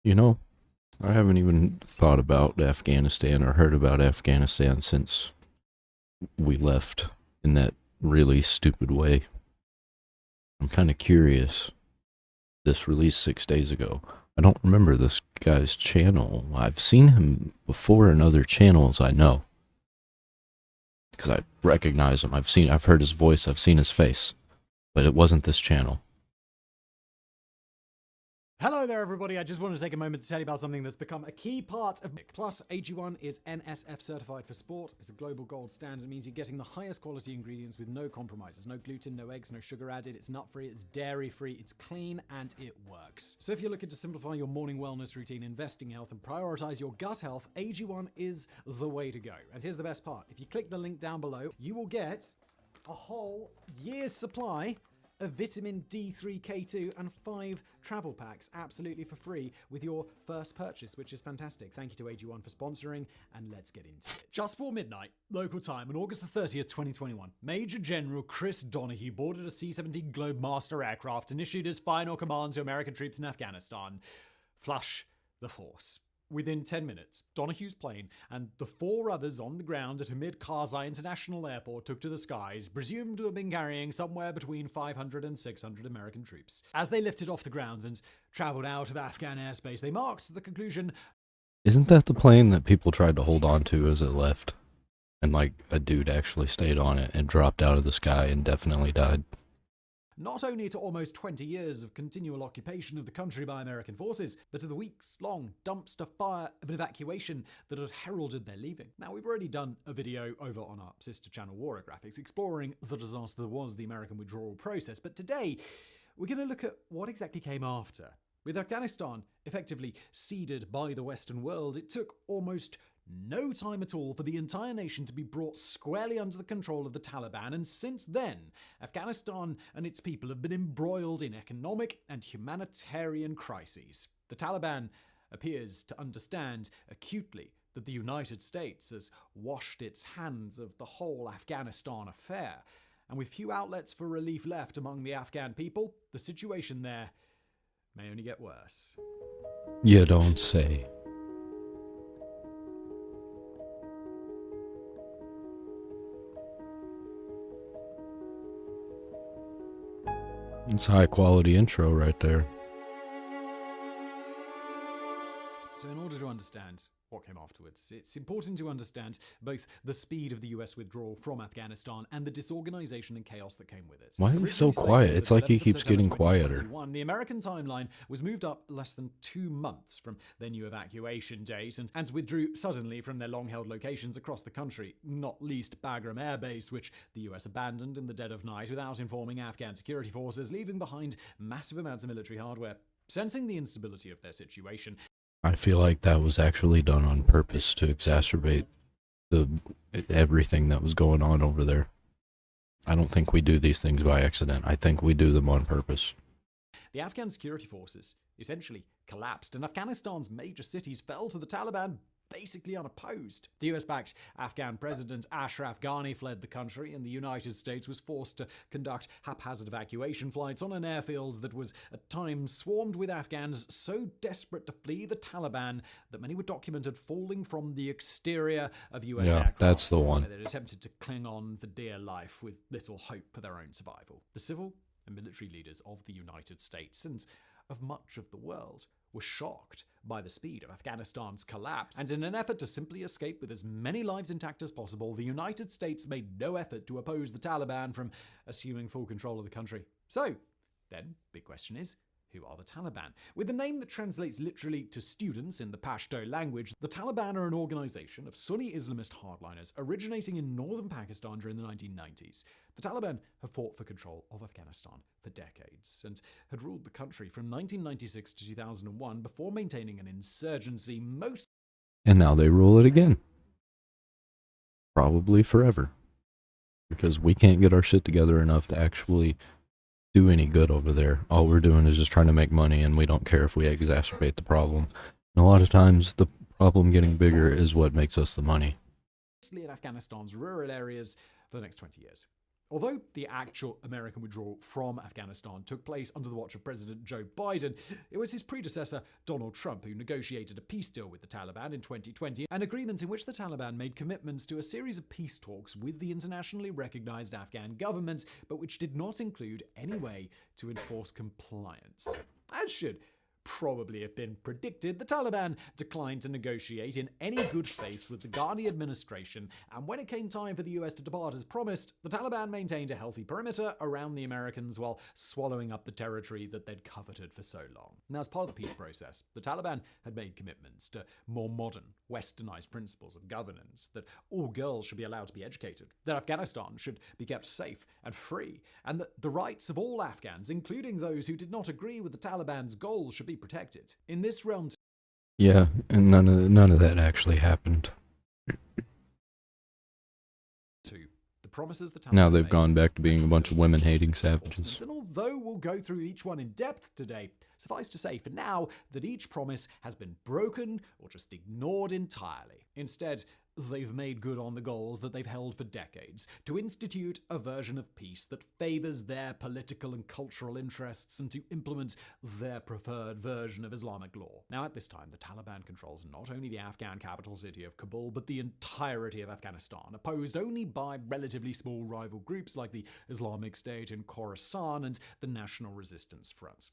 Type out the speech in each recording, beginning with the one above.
You know, I haven't even thought about Afghanistan or heard about Afghanistan since we left in that really stupid way. I'm kind of curious. This released 6 days ago. I don't remember this guy's channel. I've seen him before in other channels, I know. Because I recognize him. I've heard his voice, I've seen his face. But it wasn't this channel. Hello there, everybody. I just wanted to take a moment to tell you about something that's become a key part of Nick. Plus, AG1 is NSF certified for sport. It's a global gold standard. It means you're getting the highest quality ingredients with no compromises. No gluten, no eggs, no sugar added. It's nut-free, it's dairy-free, it's clean, and it works. So if you're looking to simplify your morning wellness routine, invest in health, and prioritize your gut health, AG1 is the way to go. And here's the best part. If you click the link down below, you will get a whole year's supply of vitamin D3K2 and 5 travel packs absolutely for free with your first purchase, which is fantastic. Thank you to AG1 for sponsoring, and let's get into it. Just before midnight, local time, on August the 30th, 2021, Major General Chris Donahue boarded a C-17 Globemaster aircraft and issued his final command to American troops in Afghanistan: flush the force. Within 10 minutes, Donahue's plane and the 4 others on the ground at Hamid Karzai International Airport took to the skies, presumed to have been carrying somewhere between 500 and 600 American troops. As they lifted off the ground and traveled out of Afghan airspace, they marked the conclusion. Isn't that the plane that people tried to hold on to as it left? And like a dude actually stayed on it and dropped out of the sky and definitely died. Not only to almost 20 years of continual occupation of the country by American forces, but to the weeks-long dumpster fire of an evacuation that had heralded their leaving. Now, we've already done a video over on our sister channel Warographics exploring the disaster that was the American withdrawal process, but today we're going to look at what exactly came after. With Afghanistan effectively ceded by the Western world, it took almost no time at all for the entire nation to be brought squarely under the control of the Taliban, and since then, Afghanistan and its people have been embroiled in economic and humanitarian crises. The Taliban appears to understand acutely that the United States has washed its hands of the whole Afghanistan affair, and with few outlets for relief left among the Afghan people, the situation there may only get worse. You don't say. It's a high quality intro right there. So in order to understand what came afterwards, it's important to understand both the speed of the US withdrawal from Afghanistan and the disorganization and chaos that came with it. Why is he so quiet? It's like he keeps getting quieter. The American timeline was moved up less than 2 months from their new evacuation date and withdrew suddenly from their long-held locations across the country, not least Bagram Air Base, which the US abandoned in the dead of night without informing Afghan security forces, leaving behind massive amounts of military hardware. Sensing the instability of their situation, I feel like that was actually done on purpose to exacerbate everything that was going on over there. I don't think we do these things by accident. I think we do them on purpose. The Afghan security forces essentially collapsed, and Afghanistan's major cities fell to the Taliban basically unopposed. The US-backed Afghan president Ashraf Ghani fled the country, and the United States was forced to conduct haphazard evacuation flights on an airfield that was at times swarmed with Afghans so desperate to flee the Taliban that many were documented falling from the exterior of US aircraft. That's the one. Where they attempted to cling on for dear life with little hope for their own survival. The civil and military leaders of the United States and of much of the world were shocked by the speed of Afghanistan's collapse, and in an effort to simply escape with as many lives intact as possible, the United States made no effort to oppose the Taliban from assuming full control of the country. So, then, big question is, who are the Taliban? With a name that translates literally to students in the Pashto language, the Taliban are an organization of Sunni Islamist hardliners originating in northern Pakistan during the 1990s. The Taliban have fought for control of Afghanistan for decades and had ruled the country from 1996 to 2001 before maintaining an insurgency most. And now they rule it again. Probably forever. Because we can't get our shit together enough to actually do any good over there. All we're doing is just trying to make money, and we don't care if we exacerbate the problem. And a lot of times, the problem getting bigger is what makes us the money. In Afghanistan's rural areas for the next 20 years. Although the actual American withdrawal from Afghanistan took place under the watch of President Joe Biden, it was his predecessor, Donald Trump, who negotiated a peace deal with the Taliban in 2020, an agreement in which the Taliban made commitments to a series of peace talks with the internationally recognized Afghan government, but which did not include any way to enforce compliance. As should probably have been predicted, the Taliban declined to negotiate in any good faith with the Ghani administration, and when it came time for the US to depart as promised, the Taliban maintained a healthy perimeter around the Americans while swallowing up the territory that they'd coveted for so long. Now, as part of the peace process, the Taliban had made commitments to more modern, westernized principles of governance, that all girls should be allowed to be educated, that Afghanistan should be kept safe and free, and that the rights of all Afghans, including those who did not agree with the Taliban's goals, should be protected. In this realm, Yeah, and none of that actually happened. too, the promises the Taliban Now they've made gone back to being a bunch of women-hating savages. And although we'll go through each one in depth today, suffice to say for now that each promise has been broken or just ignored entirely. Instead, they've made good on the goals that they've held for decades, to institute a version of peace that favors their political and cultural interests and to implement their preferred version of Islamic law. Now, at this time, the Taliban controls not only the Afghan capital city of Kabul, but the entirety of Afghanistan, opposed only by relatively small rival groups like the Islamic State in Khorasan and the National Resistance Front.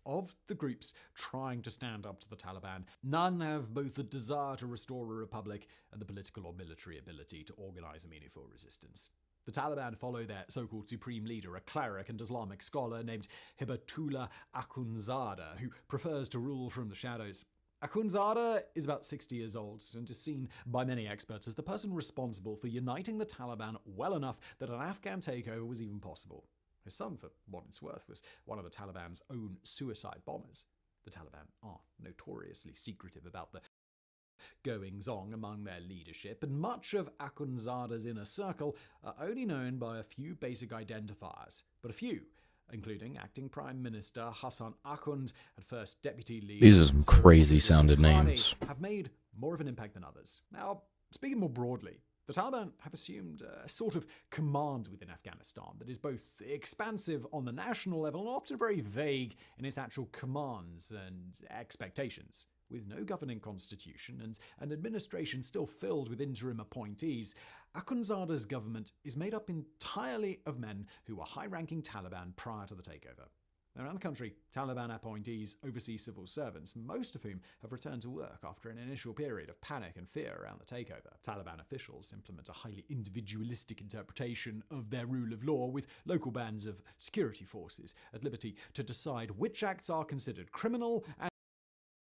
Of the groups trying to stand up to the Taliban, none have both the desire to restore a republic and the political or military ability to organize a meaningful resistance. The Taliban follow their so-called supreme leader, a cleric and Islamic scholar named Hibatullah Akhundzada, who prefers to rule from the shadows. Akhundzada is about 60 years old and is seen by many experts as the person responsible for uniting the Taliban well enough that an Afghan takeover was even possible. His son, for what it's worth, was one of the Taliban's own suicide bombers. The Taliban are notoriously secretive about the goings-on among their leadership, and much of Akhundzada's inner circle are only known by a few basic identifiers, but a few, including acting Prime Minister Hassan Akhund and First Deputy Leader These are some crazy-sounding names. have made more of an impact than others. Now, speaking more broadly, the Taliban have assumed a sort of command within Afghanistan that is both expansive on the national level and often very vague in its actual commands and expectations. With no governing constitution and an administration still filled with interim appointees, Akhundzada's government is made up entirely of men who were high-ranking Taliban prior to the takeover. Around the country, Taliban appointees oversee civil servants, most of whom have returned to work after an initial period of panic and fear around the takeover. Taliban officials implement a highly individualistic interpretation of their rule of law, with local bands of security forces at liberty to decide which acts are considered criminal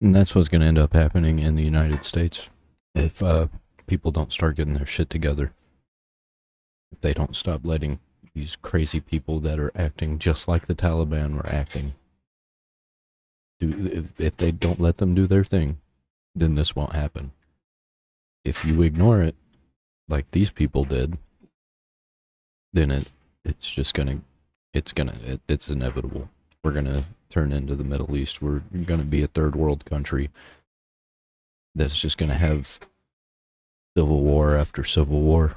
And that's what's going to end up happening in the United States if people don't start getting their shit together. If they don't stop letting these crazy people that are acting just like the Taliban were acting, if they don't let them do their thing, then this won't happen. If you ignore it, like these people did, then it's inevitable. We're gonna turn into the Middle East. We're gonna be a third world country that's just gonna have civil war after civil war.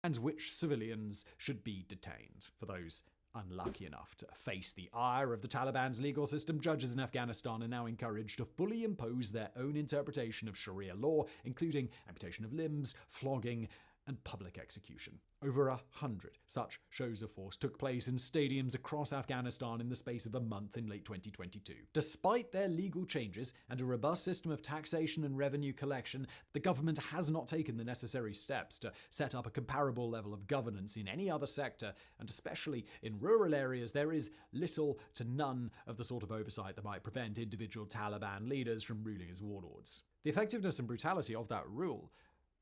and which civilians should be detained. For those unlucky enough to face the ire of the Taliban's legal system, judges in Afghanistan are now encouraged to fully impose their own interpretation of Sharia law, including amputation of limbs, flogging, and public execution. Over 100 such shows of force took place in stadiums across Afghanistan in the space of a month in late 2022. Despite their legal changes and a robust system of taxation and revenue collection, the government has not taken the necessary steps to set up a comparable level of governance in any other sector, and especially in rural areas, there is little to none of the sort of oversight that might prevent individual Taliban leaders from ruling as warlords. The effectiveness and brutality of that rule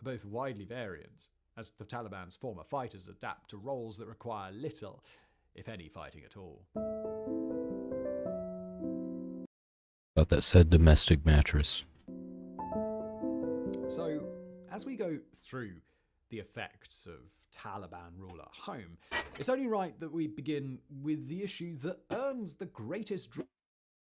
are both widely variant, as the Taliban's former fighters adapt to roles that require little, if any, fighting at all. About that said domestic mattress. So, as we go through the effects of Taliban rule at home, it's only right that we begin with the issue that earns the greatest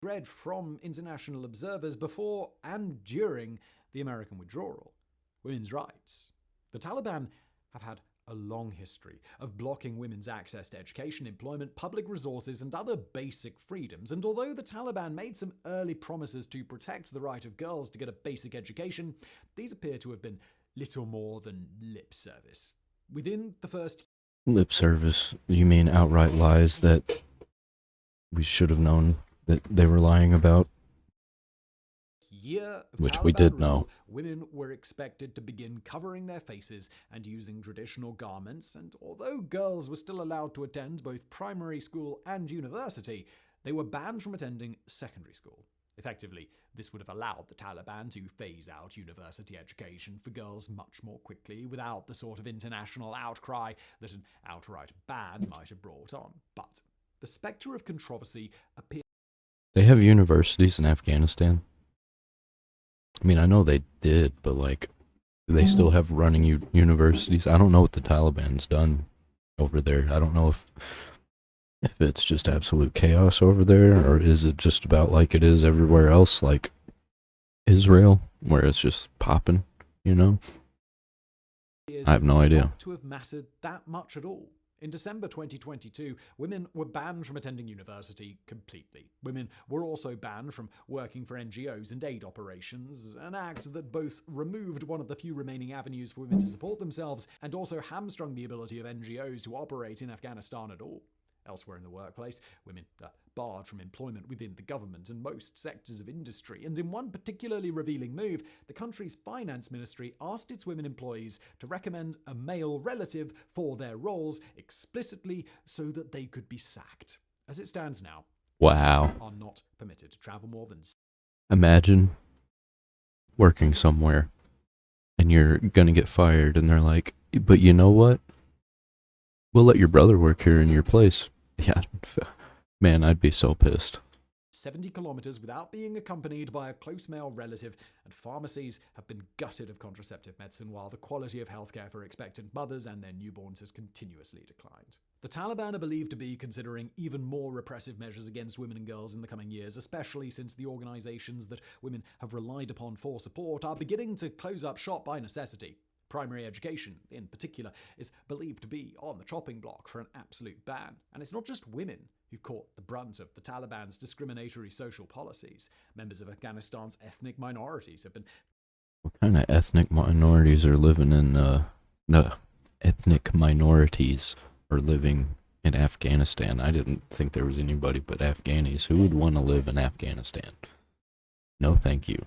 dread from international observers before and during the American withdrawal: women's rights. The Taliban have had a long history of blocking women's access to education, employment, public resources, and other basic freedoms. And although the Taliban made some early promises to protect the right of girls to get a basic education, these appear to have been little more than lip service. Within the first Lip service? You mean outright lies that we should have known that they were lying about? year of Which Taliban we did rule, know. women were expected to begin covering their faces and using traditional garments, and although girls were still allowed to attend both primary school and university, they were banned from attending secondary school. Effectively, this would have allowed the Taliban to phase out university education for girls much more quickly without the sort of international outcry that an outright ban might have brought on. But the spectre of controversy appears. They have universities in Afghanistan? I mean, I know they did, but like, they still have running universities. I don't know what the Taliban's done over there. I don't know if it's just absolute chaos over there, or is it just about like it is everywhere else, like Israel, where it's just popping, you know? I have no idea. Not to have mattered that much at all. In December 2022, women were banned from attending university completely. Women were also banned from working for NGOs and aid operations, an act that both removed one of the few remaining avenues for women to support themselves and also hamstrung the ability of NGOs to operate in Afghanistan at all. Elsewhere in the workplace, women are barred from employment within the government and most sectors of industry. And in one particularly revealing move, the country's finance ministry asked its women employees to recommend a male relative for their roles explicitly so that they could be sacked. As it stands now, Wow. women are not permitted to travel more than. Imagine working somewhere and you're gonna get fired and they're like, but you know what? We'll let your brother work here in your place. Yeah, man, I'd be so pissed. 70 kilometers without being accompanied by a close male relative, and pharmacies have been gutted of contraceptive medicine while the quality of healthcare for expectant mothers and their newborns has continuously declined. The Taliban are believed to be considering even more repressive measures against women and girls in the coming years, especially since the organizations that women have relied upon for support are beginning to close up shop by necessity. Primary education, in particular, is believed to be on the chopping block for an absolute ban. And it's not just women who've caught the brunt of the Taliban's discriminatory social policies. Members of Afghanistan's ethnic minorities have been. What kind of ethnic minorities are living in, no, ethnic minorities are living in Afghanistan? I didn't think there was anybody but Afghanis. Who would want to live in Afghanistan? No, thank you.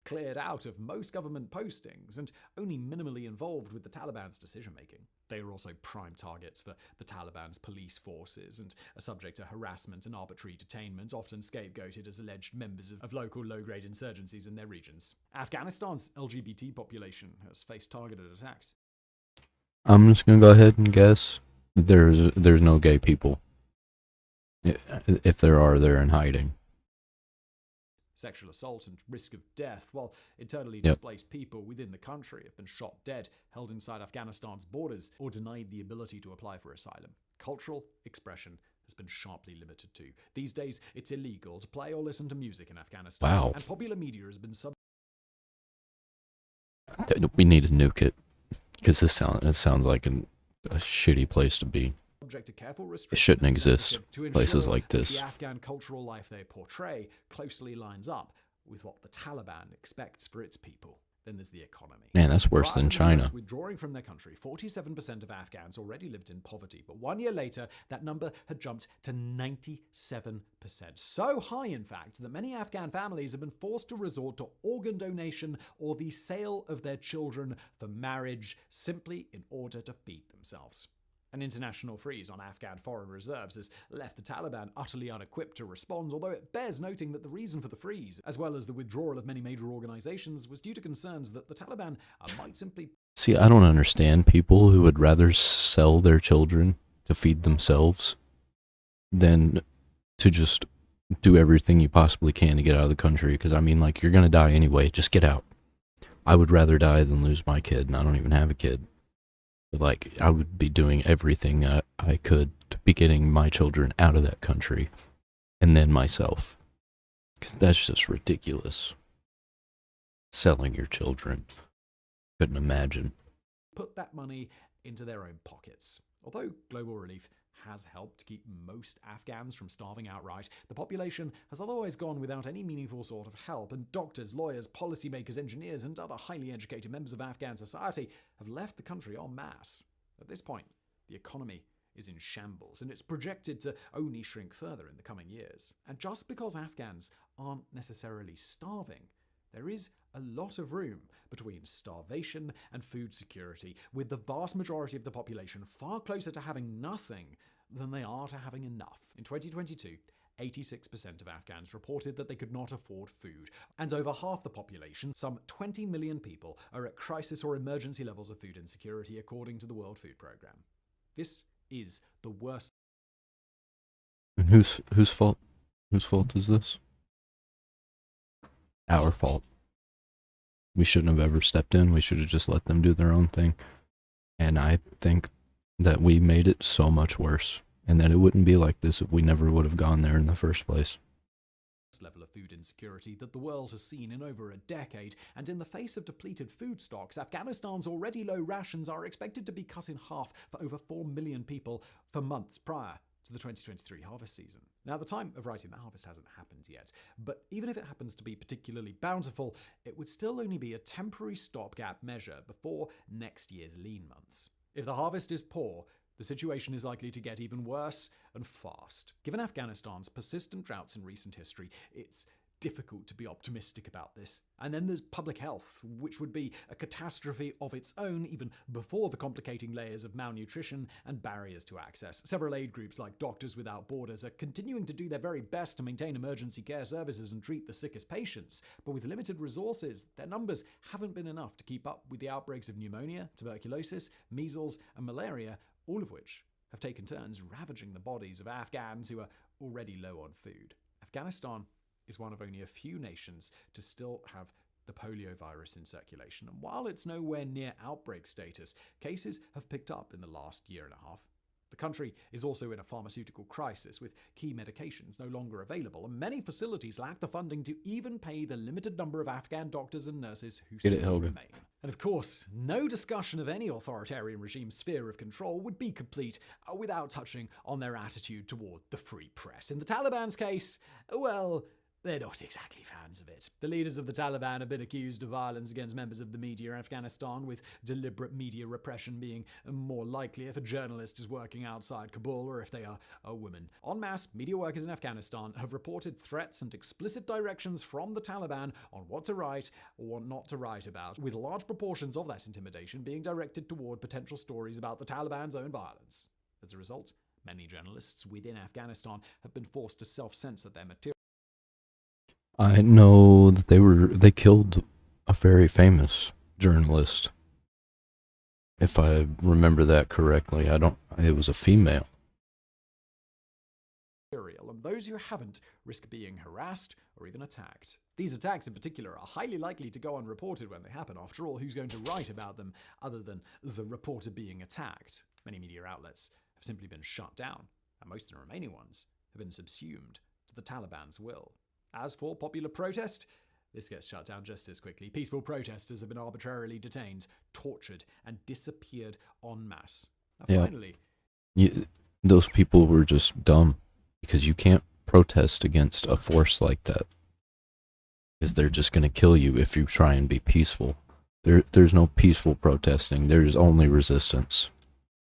Cleared out of most government postings and only minimally involved with the Taliban's decision-making. They are also prime targets for the Taliban's police forces and are subject to harassment and arbitrary detainment, often scapegoated as alleged members of local low-grade insurgencies in their regions. Afghanistan's LGBT population has faced targeted attacks. I'm just gonna go ahead and guess there's no gay people. If there are, they're in hiding. Sexual assault and risk of death, while internally displaced people within the country have been shot dead, held inside Afghanistan's borders, or denied the ability to apply for asylum. Cultural expression has been sharply limited too. These days, it's illegal to play or listen to music in Afghanistan. Wow. And popular media has been We need to nuke it, because it sounds like a shitty place to be. subject to careful It restrictions shouldn't exist, to places ensure like that this. the Afghan cultural life they portray closely lines up with what the Taliban expects for its people. Then there's the economy. Man, that's worse Prior than to the US China. withdrawing from their country, 47% of Afghans already lived in poverty, but 1 year later, that number had jumped to 97%. So high, in fact, that many Afghan families have been forced to resort to organ donation or the sale of their children for marriage simply in order to feed themselves. An international freeze on Afghan foreign reserves has left the Taliban utterly unequipped to respond, although it bears noting that the reason for the freeze, as well as the withdrawal of many major organizations, was due to concerns that the Taliban might simply. See, I don't understand people who would rather sell their children to feed themselves than to just do everything you possibly can to get out of the country. Because, I mean, like, you're going to die anyway. Just get out. I would rather die than lose my kid, and I don't even have a kid. But, like, I would be doing everything I could to be getting my children out of that country, and then myself. Because that's just ridiculous. Selling your children. Couldn't imagine. put that money into their own pockets. Although global relief has helped to keep most Afghans from starving outright, the population has otherwise gone without any meaningful sort of help, and doctors, lawyers, policymakers, engineers, and other highly educated members of Afghan society have left the country en masse. At this point, the economy is in shambles, and it's projected to only shrink further in the coming years. And just because Afghans aren't necessarily starving, there is a lot of room between starvation and food security, with the vast majority of the population far closer to having nothing than they are to having enough. In 2022, 86% of Afghans reported that they could not afford food, and over half the population, some 20 million people, are at crisis or emergency levels of food insecurity, according to the World Food Programme. This is the worst. And whose fault? Whose fault is this? Our fault. We shouldn't have ever stepped in. We should have just let them do their own thing. And I think that we made it so much worse, and that it wouldn't be like this if we never would have gone there in the first place. Level of food insecurity that the world has seen in over a decade, and in the face of depleted food stocks, Afghanistan's already low rations are expected to be cut in half for over 4 million people for months prior to the 2023 harvest season. Now, at the time of writing, the harvest hasn't happened yet, but even if it happens to be particularly bountiful, it would still only be a temporary stopgap measure before next year's lean months. If the harvest is poor, the situation is likely to get even worse and fast. Given Afghanistan's persistent droughts in recent history, it's difficult to be optimistic about this. And then there's public health, which would be a catastrophe of its own, even before the complicating layers of malnutrition and barriers to access. Several aid groups like Doctors Without Borders are continuing to do their very best to maintain emergency care services and treat the sickest patients, but with limited resources, their numbers haven't been enough to keep up with the outbreaks of pneumonia, tuberculosis, measles, and malaria, all of which have taken turns ravaging the bodies of Afghans who are already low on food. Afghanistan is one of only a few nations to still have the polio virus in circulation, and while it's nowhere near outbreak status, cases have picked up in the last year and a half. The country is also in a pharmaceutical crisis, with key medications no longer available, and many facilities lack the funding to even pay the limited number of Afghan doctors and nurses who still remain. And of course, no discussion of any authoritarian regime's sphere of control would be complete without touching on their attitude toward the free press. In the Taliban's case, well, they're not exactly fans of it. The leaders of the Taliban have been accused of violence against members of the media in Afghanistan, with deliberate media repression being more likely if a journalist is working outside Kabul or if they are a woman. En masse, media workers in Afghanistan have reported threats and explicit directions from the Taliban on what to write or what not to write about, with large proportions of that intimidation being directed toward potential stories about the Taliban's own violence. As a result, many journalists within Afghanistan have been forced to self-censor their material. I know that they killed a very famous journalist. If I remember that correctly, it was a female. And those who haven't risk being harassed or even attacked. These attacks in particular are highly likely to go unreported when they happen. After all, who's going to write about them other than the reporter being attacked? Many media outlets have simply been shut down, and most of the remaining ones have been subsumed to the Taliban's will. As for popular protest, this gets shut down just as quickly. Peaceful protesters have been arbitrarily detained, tortured, and disappeared en masse. Now, finally, those people were just dumb, because you can't protest against a force like that, because they're just going to kill you if you try and be peaceful. There's no peaceful protesting. There's only resistance.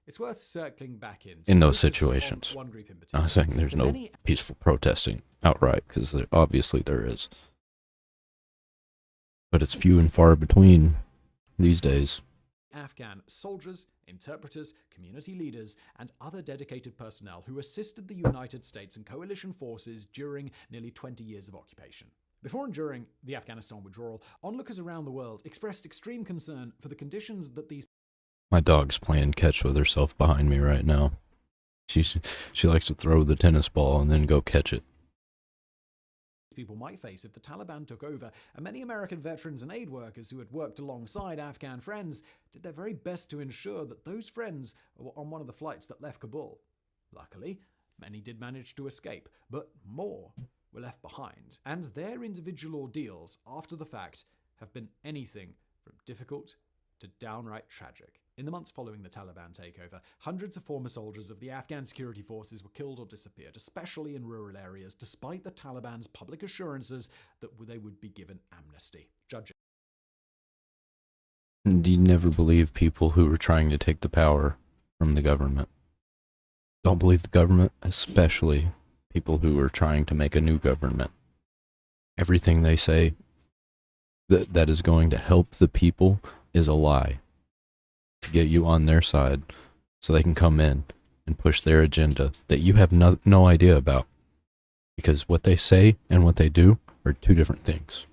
It's worth circling back in those situations. One group in particular. I'm saying there's no peaceful protesting outright, because obviously there is. But it's few and far between these days. Afghan soldiers, interpreters, community leaders, and other dedicated personnel who assisted the United States and coalition forces during nearly 20 years of occupation. Before and during the Afghanistan withdrawal, onlookers around the world expressed extreme concern for the conditions that these... My dog's playing catch with herself behind me right now. She likes to throw the tennis ball and then go catch it. People might face if the Taliban took over, and many American veterans and aid workers who had worked alongside Afghan friends did their very best to ensure that those friends were on one of the flights that left Kabul. Luckily, many did manage to escape, but more were left behind, and their individual ordeals after the fact have been anything from difficult to downright tragic. In the months following the Taliban takeover, hundreds of former soldiers of the Afghan security forces were killed or disappeared, especially in rural areas, despite the Taliban's public assurances that they would be given amnesty. Judges You never believe people who are trying to take the power from the government. Don't believe the government, especially people who are trying to make a new government. Everything they say that is going to help the people is a lie to get you on their side so they can come in and push their agenda that you have no idea about. Because what they say and what they do are two different things.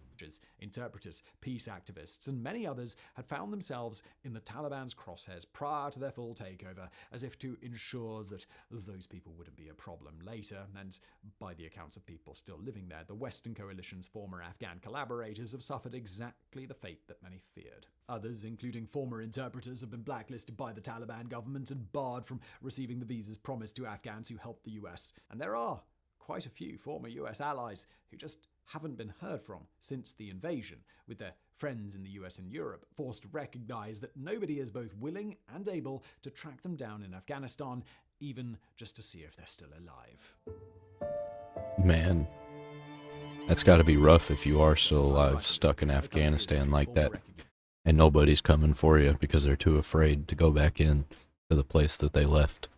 interpreters, peace activists, and many others had found themselves in the Taliban's crosshairs prior to their full takeover, as if to ensure that those people wouldn't be a problem later. And by the accounts of people still living there, the Western coalition's former Afghan collaborators have suffered exactly the fate that many feared. Others, including former interpreters, have been blacklisted by the Taliban government and barred from receiving the visas promised to Afghans who helped the US. And there are quite a few former US allies who just haven't been heard from since the invasion, with their friends in the US and Europe forced to recognize that nobody is both willing and able to track them down in Afghanistan, even just to see if they're still alive. Man, that's got to be rough if you are still alive, stuck in Afghanistan like that, and nobody's coming for you because they're too afraid to go back in to the place that they left.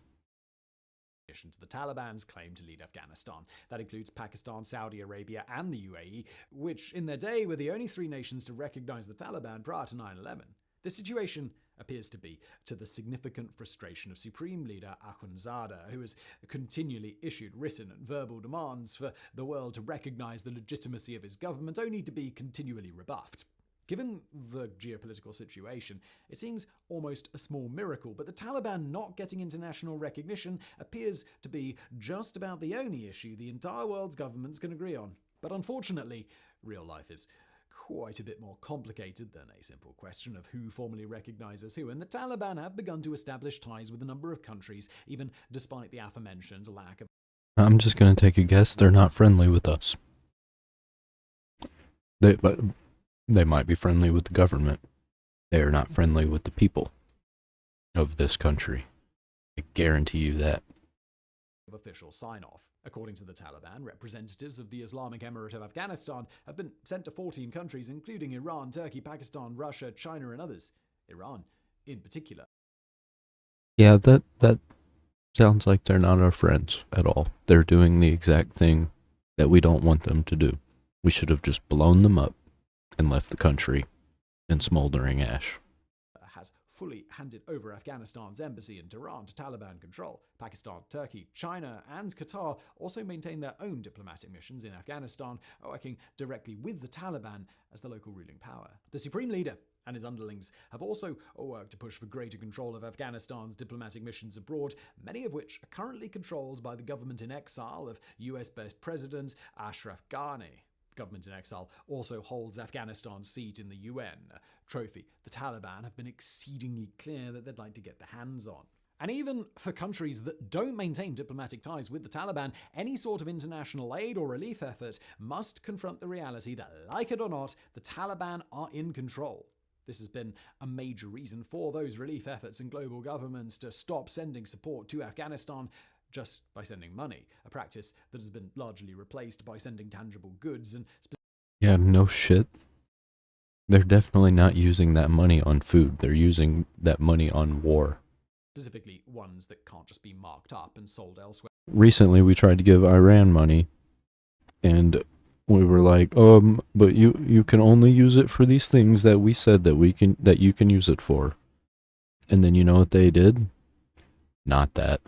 To the Taliban's claim to lead Afghanistan. That includes Pakistan, Saudi Arabia, and the UAE, which in their day were the only three nations to recognize the Taliban prior to 9/11. The situation appears to be to the significant frustration of Supreme Leader Akhundzada, who has continually issued written and verbal demands for the world to recognize the legitimacy of his government, only to be continually rebuffed. Given the geopolitical situation, it seems almost a small miracle, but the Taliban not getting international recognition appears to be just about the only issue the entire world's governments can agree on. But unfortunately, real life is quite a bit more complicated than a simple question of who formally recognizes who, and the Taliban have begun to establish ties with a number of countries, even despite the aforementioned lack of... I'm just going to take a guess. They're not friendly with us. They might be friendly with the government. They are not friendly with the people of this country. I guarantee you that. Official sign-off. According to the Taliban, representatives of the Islamic Emirate of Afghanistan have been sent to 14 countries, including Iran, Turkey, Pakistan, Russia, China, and others. Iran, in particular. Yeah, that sounds like they're not our friends at all. They're doing the exact thing that we don't want them to do. We should have just blown them up and left the country in smoldering ash. Has fully handed over Afghanistan's embassy in Tehran to Taliban control. Pakistan, Turkey, China, and Qatar also maintain their own diplomatic missions in Afghanistan, working directly with the Taliban as the local ruling power. The Supreme Leader and his underlings have also worked to push for greater control of Afghanistan's diplomatic missions abroad, many of which are currently controlled by the government in exile of US-based President Ashraf Ghani. Government in exile also holds Afghanistan's seat in the UN, a trophy the Taliban have been exceedingly clear that they'd like to get their hands on. And even for countries that don't maintain diplomatic ties with the Taliban, any sort of international aid or relief effort must confront the reality that, like it or not, the Taliban are in control. This has been a major reason for those relief efforts and global governments to stop sending support to Afghanistan just by sending money, a practice that has been largely replaced by sending tangible goods and... Yeah, no shit. They're definitely not using that money on food. They're using that money on war. Specifically ones that can't just be marked up and sold elsewhere. Recently, we tried to give Iran money, and we were like, but you can only use it for these things that we said that you can use it for. And then you know what they did? Not that.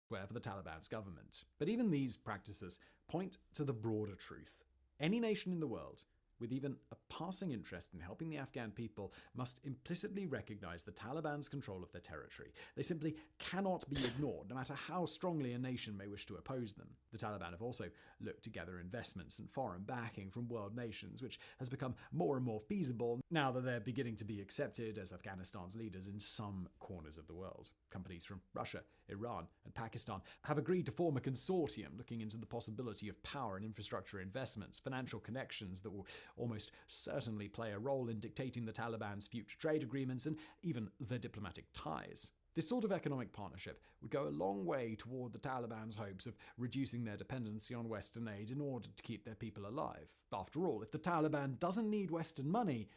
For the Taliban's government. But even these practices point to the broader truth. Any nation in the world with even a passing interest in helping the Afghan people must implicitly recognize the Taliban's control of their territory. They simply cannot be ignored, no matter how strongly a nation may wish to oppose them. The Taliban have also looked to gather investments and foreign backing from world nations, which has become more and more feasible now that they're beginning to be accepted as Afghanistan's leaders in some corners of the world. Companies from Russia, Iran, and Pakistan have agreed to form a consortium looking into the possibility of power and infrastructure investments, financial connections that will almost certainly play a role in dictating the Taliban's future trade agreements and even their diplomatic ties. This sort of economic partnership would go a long way toward the Taliban's hopes of reducing their dependency on Western aid in order to keep their people alive. After all, if the Taliban doesn't need Western money,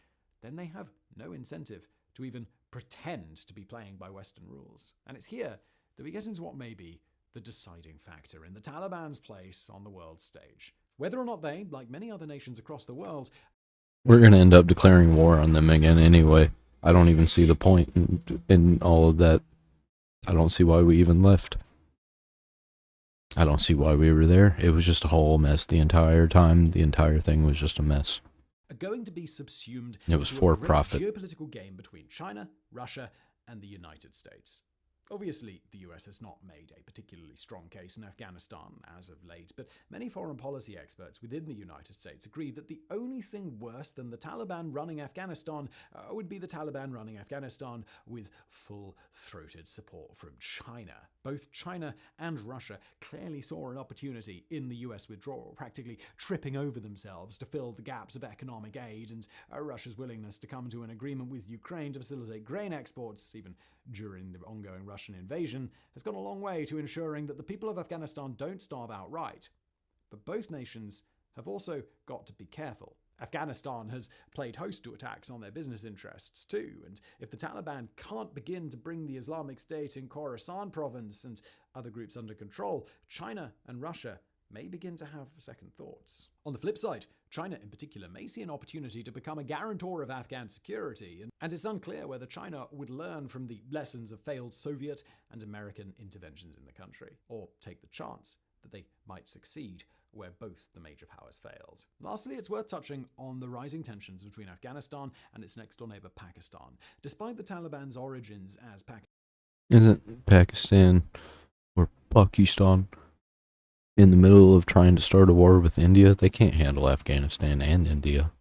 then they have no incentive to even pretend to be playing by Western rules. And it's here that we get into what may be the deciding factor in the Taliban's place on the world stage. Whether or not they, like many other nations across the world, We're going to end up declaring war on them again anyway. I don't even see the point in all of that. I don't see why we even left. I don't see why we were there. It was just a whole mess the entire time. The entire thing was just a mess. are going to be subsumed It was into for a great profit. geopolitical game between China, Russia, and the United States. Obviously, the US has not made a particularly strong case in Afghanistan as of late, but many foreign policy experts within the United States agree that the only thing worse than the Taliban running Afghanistan would be the Taliban running Afghanistan with full-throated support from China. Both China and Russia clearly saw an opportunity in the US withdrawal, practically tripping over themselves to fill the gaps of economic aid, and Russia's willingness to come to an agreement with Ukraine to facilitate grain exports, even during the ongoing Russian invasion, has gone a long way to ensuring that the people of Afghanistan don't starve outright. But both nations have also got to be careful. Afghanistan has played host to attacks on their business interests too, and if the Taliban can't begin to bring the Islamic State in Khorasan province and other groups under control, China and Russia may begin to have second thoughts. On the flip side, China in particular may see an opportunity to become a guarantor of Afghan security, and it's unclear whether China would learn from the lessons of failed Soviet and American interventions in the country, or take the chance that they might succeed where both the major powers failed. Lastly, it's worth touching on the rising tensions between Afghanistan and its next-door neighbor Pakistan. Despite the Taliban's origins as Isn't Pakistan or Pakistan in the middle of trying to start a war with India? They can't handle Afghanistan and India.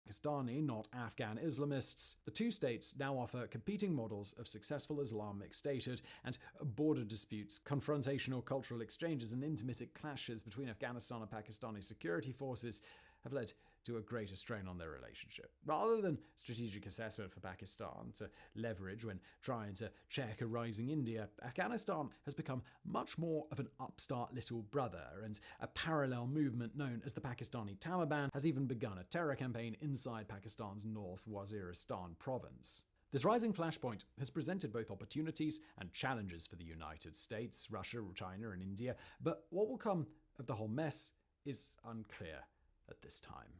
Pakistani, not Afghan Islamists, the two states now offer competing models of successful Islamic statehood, and border disputes, confrontational cultural exchanges, and intermittent clashes between Afghanistan and Pakistani security forces have led to a greater strain on their relationship. Rather than strategic assessment for Pakistan to leverage when trying to check a rising India, Afghanistan has become much more of an upstart little brother, and a parallel movement known as the Pakistani Taliban has even begun a terror campaign inside Pakistan's North Waziristan province. This rising flashpoint has presented both opportunities and challenges for the United States, Russia, China, and India, but what will come of the whole mess is unclear at this time.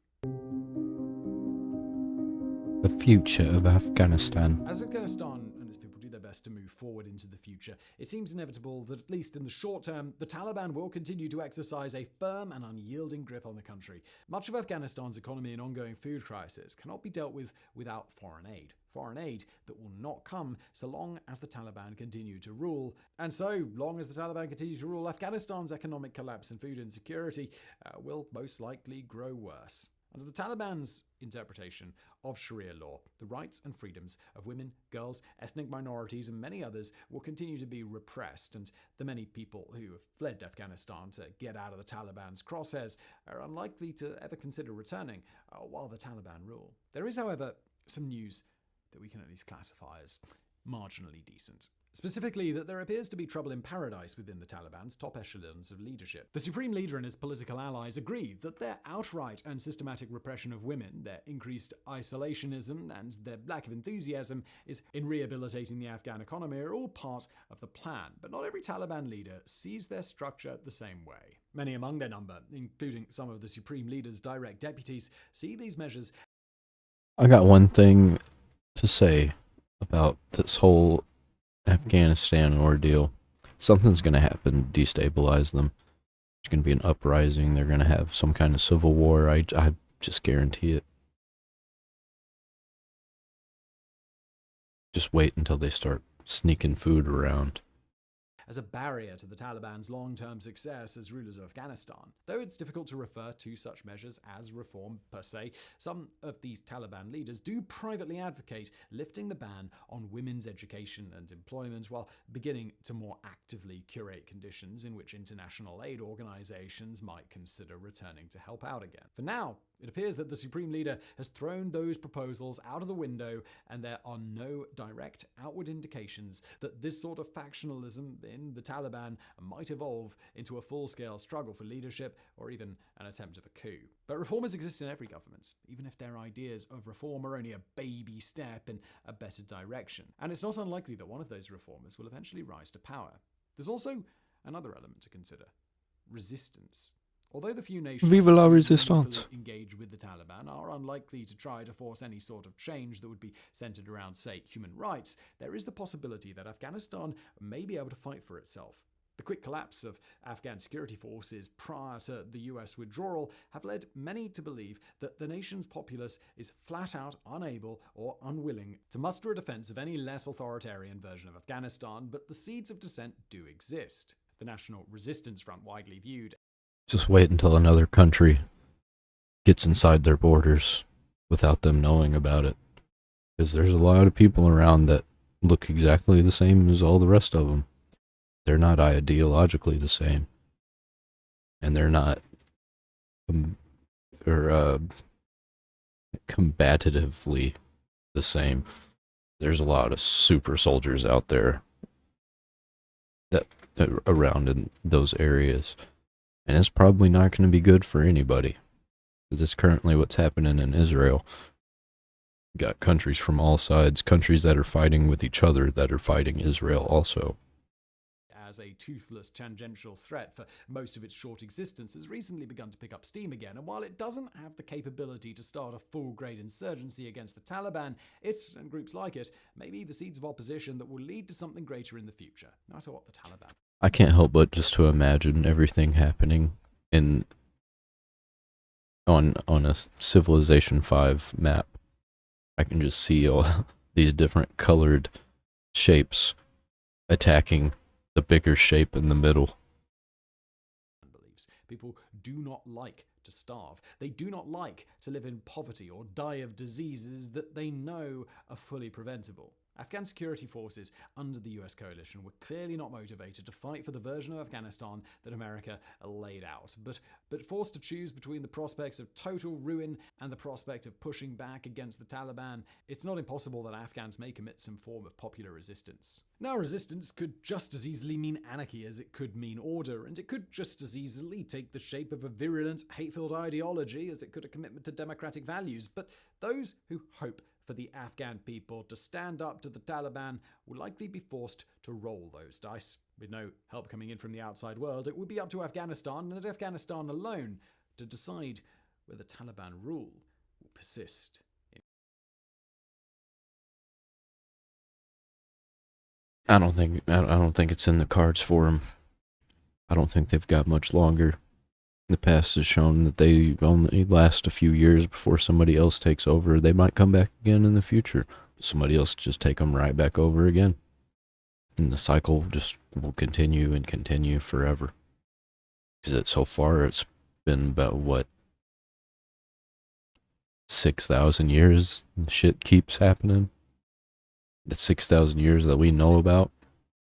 The future of Afghanistan. As Afghanistan and its people do their best to move forward into the future, it seems inevitable that at least in the short term, the Taliban will continue to exercise a firm and unyielding grip on the country. Much of Afghanistan's economy and ongoing food crisis cannot be dealt with without foreign aid. Foreign aid that will not come so long as the Taliban continue to rule. And so long as the Taliban continue to rule, Afghanistan's economic collapse and food insecurity will most likely grow worse. Under the Taliban's interpretation of Sharia law, the rights and freedoms of women, girls, ethnic minorities, and many others will continue to be repressed, and the many people who have fled Afghanistan to get out of the Taliban's crosshairs are unlikely to ever consider returning while the Taliban rule. There is, however, some news that we can at least classify as marginally decent. Specifically, that there appears to be trouble in paradise within the Taliban's top echelons of leadership. The supreme leader and his political allies agree that their outright and systematic repression of women, their increased isolationism, and their lack of enthusiasm in rehabilitating the Afghan economy are all part of the plan. But not every Taliban leader sees their structure the same way. Many among their number, including some of the supreme leader's direct deputies, see these measures. I got one thing to say about this whole Afghanistan ordeal. Something's going to happen to destabilize them. There's going to be an uprising. They're going to have some kind of civil war. I just guarantee it. Just wait until they start sneaking food around. As a barrier to the Taliban's long-term success as rulers of Afghanistan. Though it's difficult to refer to such measures as reform per se, some of these Taliban leaders do privately advocate lifting the ban on women's education and employment while beginning to more actively curate conditions in which international aid organizations might consider returning to help out again. For now, It appears that the Supreme Leader has thrown those proposals out of the window, and there are no direct outward indications that this sort of factionalism in the Taliban might evolve into a full-scale struggle for leadership or even an attempt of a coup. But reformers exist in every government, even if their ideas of reform are only a baby step in a better direction. And it's not unlikely that one of those reformers will eventually rise to power. There's also another element to consider: resistance. Although the few nations Vive la that do resistance. meaningfully engage with the Taliban are unlikely to try to force any sort of change that would be centered around, say, human rights, there is the possibility that Afghanistan may be able to fight for itself. The quick collapse of Afghan security forces prior to the US withdrawal have led many to believe that the nation's populace is flat out unable or unwilling to muster a defense of any less authoritarian version of Afghanistan, but the seeds of dissent do exist. The National Resistance Front, widely viewed Just wait until another country gets inside their borders without them knowing about it. Because there's a lot of people around that look exactly the same as all the rest of them. They're not ideologically the same. And they're not combatively the same. There's a lot of super soldiers out there that around in those areas. And it's probably not going to be good for anybody. Because it's currently what's happening in Israel. You got countries from all sides, countries that are fighting with each other that are fighting Israel also. as a toothless tangential threat for most of its short existence, has recently begun to pick up steam again, and while it doesn't have the capability to start a full-grade insurgency against the Taliban, it, and groups like it, may be the seeds of opposition that will lead to something greater in the future, no matter what the Taliban. I can't help but just to imagine everything happening on a Civilization 5 map. I can just see all these different colored shapes attacking the bigger shape in the middle. People do not like to starve. They do not like to live in poverty or die of diseases that they know are fully preventable. Afghan security forces under the US coalition were clearly not motivated to fight for the version of Afghanistan that America laid out, but forced to choose between the prospects of total ruin and the prospect of pushing back against the Taliban, it's not impossible that Afghans may commit some form of popular resistance. Now, resistance could just as easily mean anarchy as it could mean order, and it could just as easily take the shape of a virulent, hate-filled ideology as it could a commitment to democratic values, but those who hope for the Afghan people to stand up to the Taliban will likely be forced to roll those dice. With no help coming in from the outside world, it would be up to Afghanistan, and Afghanistan alone, to decide whether Taliban rule will persist. I don't think it's in the cards for them. I don't think they've got much longer. The past has shown that they only last a few years before somebody else takes over. They might come back again in the future. Somebody else just take them right back over again. And the cycle just will continue and continue forever. Because so far it's been about, 6,000 years and shit keeps happening? The 6,000 years that we know about.